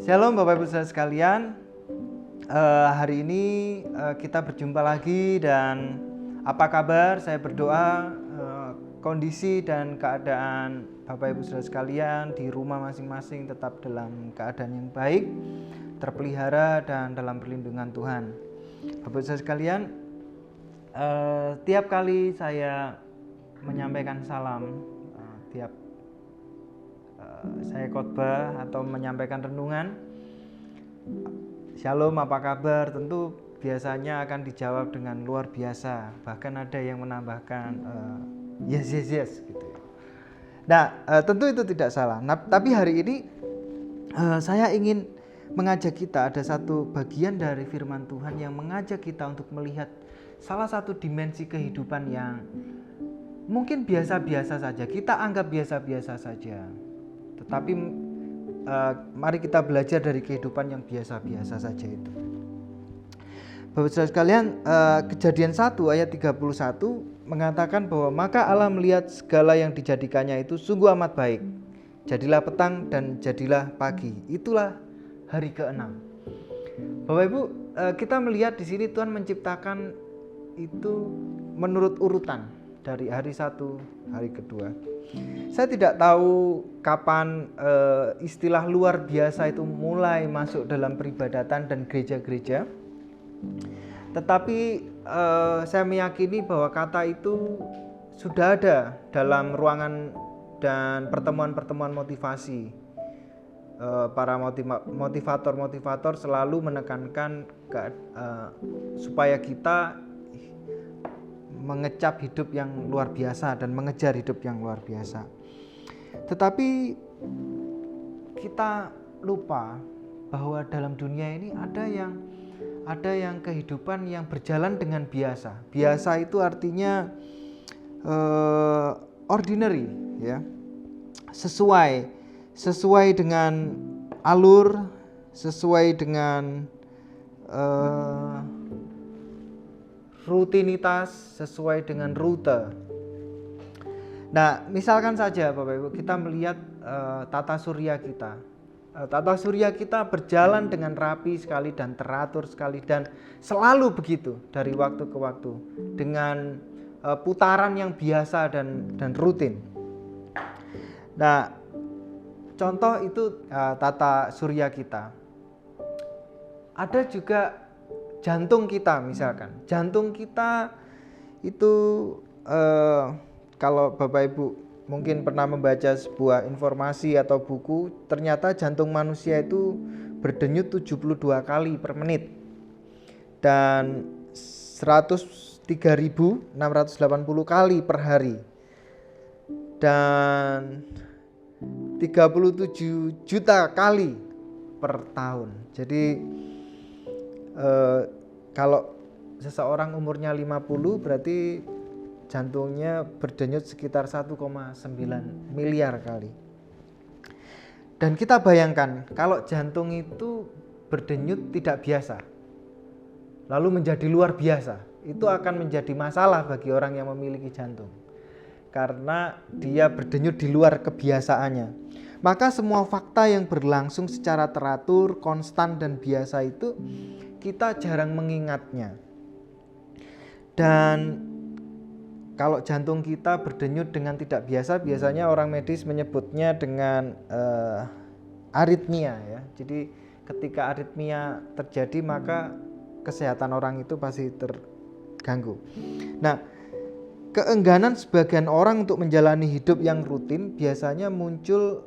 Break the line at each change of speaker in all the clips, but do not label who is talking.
Shalom Bapak Ibu Saudara sekalian. Hari ini kita berjumpa lagi dan apa kabar? Saya berdoa kondisi dan keadaan Bapak Ibu Saudara sekalian di rumah masing-masing tetap dalam keadaan yang baik, terpelihara dan dalam perlindungan Tuhan. Bapak Ibu Saudara sekalian, tiap kali saya menyampaikan salam, tiap saya khotbah atau menyampaikan renungan, Shalom apa kabar, tentu biasanya akan dijawab dengan luar biasa. Bahkan ada yang menambahkan yes gitu. Nah, tentu itu tidak salah. Tapi hari ini saya ingin mengajak kita, ada satu bagian dari firman Tuhan yang mengajak kita untuk melihat salah satu dimensi kehidupan yang mungkin biasa-biasa saja. Kita anggap biasa-biasa saja. Tetapi mari kita belajar dari kehidupan yang biasa-biasa saja itu. Bapak Saudara sekalian, Kejadian 1 ayat 31 mengatakan bahwa maka Allah melihat segala yang dijadikannya itu sungguh amat baik. Jadilah petang dan jadilah pagi. Itulah hari ke-6. Bapak Ibu, kita melihat di sini Tuhan menciptakan itu menurut urutan dari hari 1, hari kedua. Saya tidak tahu kapan istilah luar biasa itu mulai masuk dalam peribadatan dan gereja-gereja. Tetapi saya meyakini bahwa kata itu sudah ada dalam ruangan dan pertemuan-pertemuan motivasi. Para motivator selalu menekankan supaya kita mengecap hidup yang luar biasa dan mengejar hidup yang luar biasa. Tetapi kita lupa bahwa dalam dunia ini ada yang kehidupan yang berjalan dengan biasa. Biasa itu artinya ordinary, ya. Sesuai dengan alur, sesuai dengan rutinitas, sesuai dengan rute. Nah, misalkan saja Bapak Ibu, kita melihat tata surya kita. Tata surya kita berjalan dengan rapi sekali dan teratur sekali dan selalu begitu dari waktu ke waktu dengan putaran yang biasa dan rutin. Nah, contoh itu tata surya kita. Ada juga jantung kita, misalkan jantung kita itu kalau Bapak Ibu mungkin pernah membaca sebuah informasi atau buku, ternyata jantung manusia itu berdenyut 72 kali per menit dan 103.680 kali per hari dan 37 juta kali per tahun. Jadi kalau seseorang umurnya 50 berarti jantungnya berdenyut sekitar 1,9 miliar kali. Dan kita bayangkan kalau jantung itu berdenyut tidak biasa lalu menjadi luar biasa, itu akan menjadi masalah bagi orang yang memiliki jantung karena dia berdenyut di luar kebiasaannya. Maka semua fakta yang berlangsung secara teratur, konstan dan biasa itu kita jarang mengingatnya. Dan kalau jantung kita berdenyut dengan tidak biasa, biasanya orang medis menyebutnya dengan aritmia, ya. Jadi ketika aritmia terjadi maka kesehatan orang itu pasti terganggu. Nah, keengganan sebagian orang untuk menjalani hidup yang rutin biasanya muncul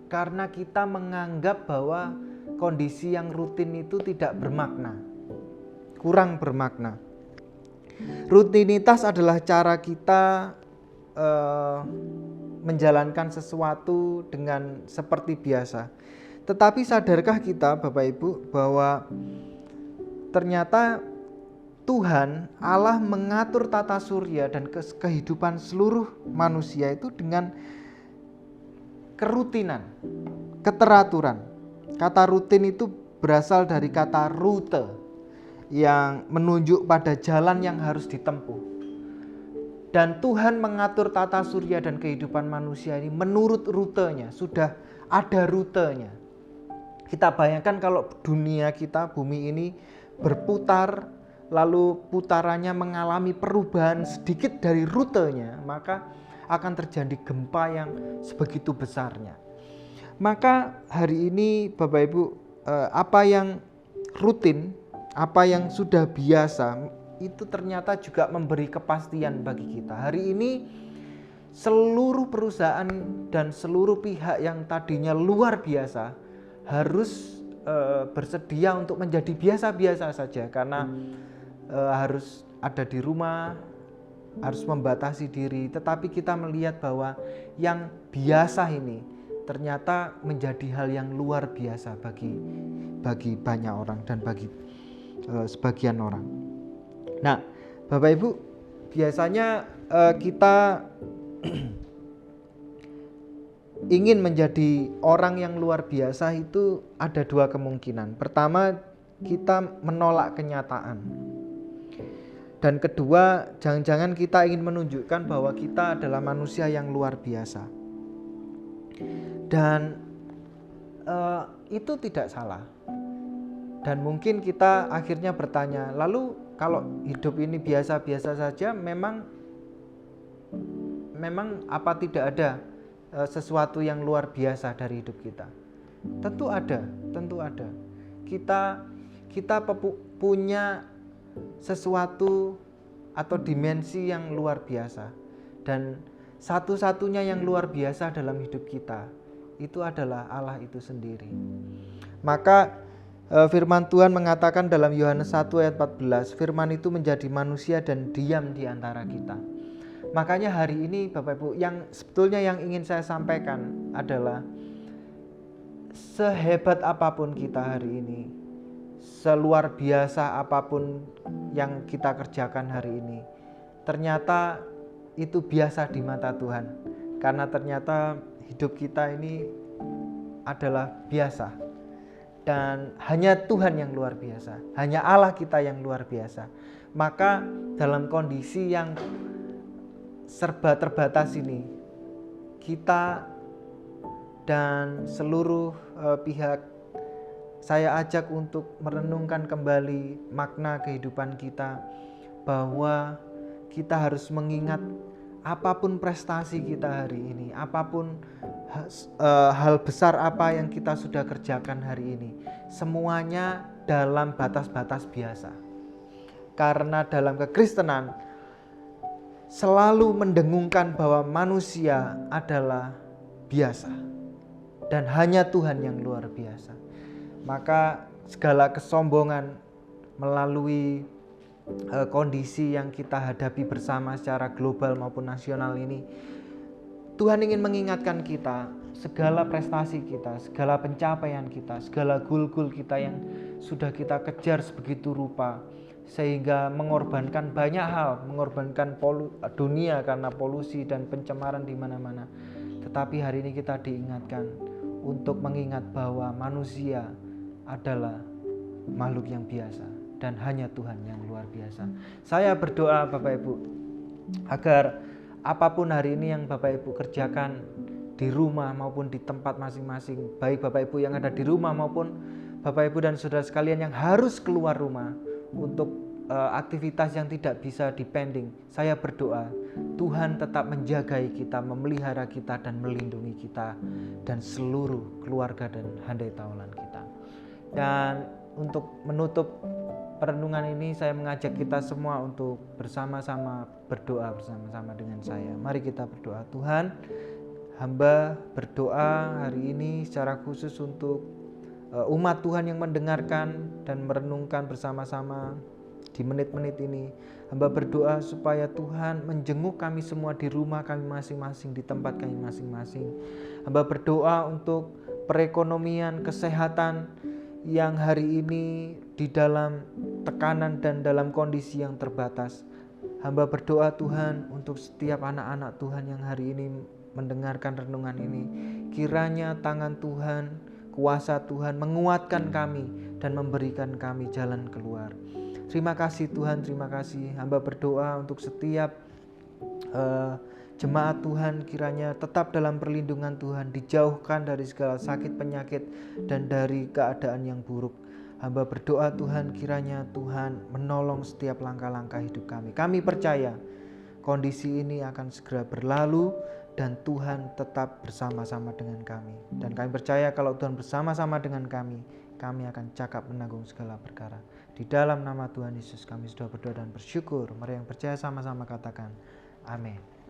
karena kita menganggap bahwa kondisi yang rutin itu tidak bermakna, kurang bermakna. Rutinitas adalah cara kita menjalankan sesuatu dengan seperti biasa. Tetapi sadarkah kita Bapak Ibu bahwa ternyata Tuhan Allah mengatur tata surya dan kehidupan seluruh manusia itu dengan kerutinan, keteraturan. Kata rutin itu berasal dari kata rute yang menunjuk pada jalan yang harus ditempuh. Dan Tuhan mengatur tata surya dan kehidupan manusia ini menurut rutenya, sudah ada rutenya. Kita bayangkan kalau dunia kita, bumi ini berputar, lalu putarannya mengalami perubahan sedikit dari rutenya, maka akan terjadi gempa yang sebegitu besarnya. Maka hari ini Bapak Ibu, apa yang rutin, apa yang sudah biasa, itu ternyata juga memberi kepastian bagi kita. Hari ini seluruh perusahaan dan seluruh pihak yang tadinya luar biasa harus bersedia untuk menjadi biasa-biasa saja, karena harus ada di rumah, harus membatasi diri. Tetapi kita melihat bahwa yang biasa ini ternyata menjadi hal yang luar biasa bagi banyak orang dan bagi sebagian orang. Nah, Bapak Ibu, biasanya kita ingin menjadi orang yang luar biasa itu ada dua kemungkinan. Pertama, kita menolak kenyataan. Dan kedua, jangan-jangan kita ingin menunjukkan bahwa kita adalah manusia yang luar biasa. Dan itu tidak salah. Dan mungkin kita akhirnya bertanya, lalu kalau hidup ini biasa-biasa saja, memang apa tidak ada sesuatu yang luar biasa dari hidup kita? Tentu ada. Kita punya sesuatu atau dimensi yang luar biasa, dan satu-satunya yang luar biasa dalam hidup kita itu adalah Allah itu sendiri. Maka firman Tuhan mengatakan dalam Yohanes 1 ayat 14, firman itu menjadi manusia dan diam di antara kita. Makanya hari ini Bapak Ibu, yang sebetulnya yang ingin saya sampaikan adalah sehebat apapun kita hari ini, seluar biasa apapun yang kita kerjakan hari ini, ternyata itu biasa di mata Tuhan. Karena ternyata hidup kita ini adalah biasa. Dan hanya Tuhan yang luar biasa, hanya Allah kita yang luar biasa. Maka dalam kondisi yang serba terbatas ini, kita dan seluruh pihak, saya ajak untuk merenungkan kembali makna kehidupan kita, bahwa kita harus mengingat apapun prestasi kita hari ini, apapun hal besar apa yang kita sudah kerjakan hari ini, semuanya dalam batas-batas biasa. Karena dalam kekristenan selalu mendengungkan bahwa manusia adalah biasa dan hanya Tuhan yang luar biasa. Maka segala kesombongan melalui kondisi yang kita hadapi bersama secara global maupun nasional ini, Tuhan ingin mengingatkan kita, segala prestasi kita, segala pencapaian kita, segala goal-goal kita yang sudah kita kejar sebegitu rupa, sehingga mengorbankan banyak hal, mengorbankan dunia karena polusi dan pencemaran di mana-mana. Tetapi hari ini kita diingatkan untuk mengingat bahwa manusia adalah makhluk yang biasa dan hanya Tuhan yang luar biasa. Saya berdoa Bapak Ibu, agar apapun hari ini yang Bapak Ibu kerjakan di rumah maupun di tempat masing-masing, baik Bapak Ibu yang ada di rumah maupun Bapak Ibu dan saudara sekalian yang harus keluar rumah untuk aktivitas yang tidak bisa dipending, saya berdoa Tuhan tetap menjagai kita, memelihara kita dan melindungi kita dan seluruh keluarga dan handai taulan kita. Dan untuk menutup perenungan ini, saya mengajak kita semua untuk bersama-sama berdoa bersama-sama dengan saya. Mari kita berdoa. Tuhan, hamba berdoa hari ini secara khusus untuk umat Tuhan yang mendengarkan dan merenungkan bersama-sama di menit-menit ini. Hamba berdoa supaya Tuhan menjenguk kami semua di rumah kami masing-masing, di tempat kami masing-masing. Hamba berdoa untuk perekonomian, kesehatan yang hari ini di dalam tekanan dan dalam kondisi yang terbatas. Hamba berdoa Tuhan untuk setiap anak-anak Tuhan yang hari ini mendengarkan renungan ini. Kiranya tangan Tuhan, kuasa Tuhan menguatkan kami dan memberikan kami jalan keluar. Terima kasih Tuhan, terima kasih. Hamba berdoa untuk setiap Jemaat Tuhan kiranya tetap dalam perlindungan Tuhan, dijauhkan dari segala sakit penyakit dan dari keadaan yang buruk. Hamba berdoa Tuhan kiranya Tuhan menolong setiap langkah-langkah hidup kami. Kami percaya kondisi ini akan segera berlalu dan Tuhan tetap bersama-sama dengan kami. Dan kami percaya kalau Tuhan bersama-sama dengan kami akan cakap menanggung segala perkara. Di dalam nama Tuhan Yesus kami sudah berdoa dan bersyukur. Mari yang percaya sama-sama katakan amin.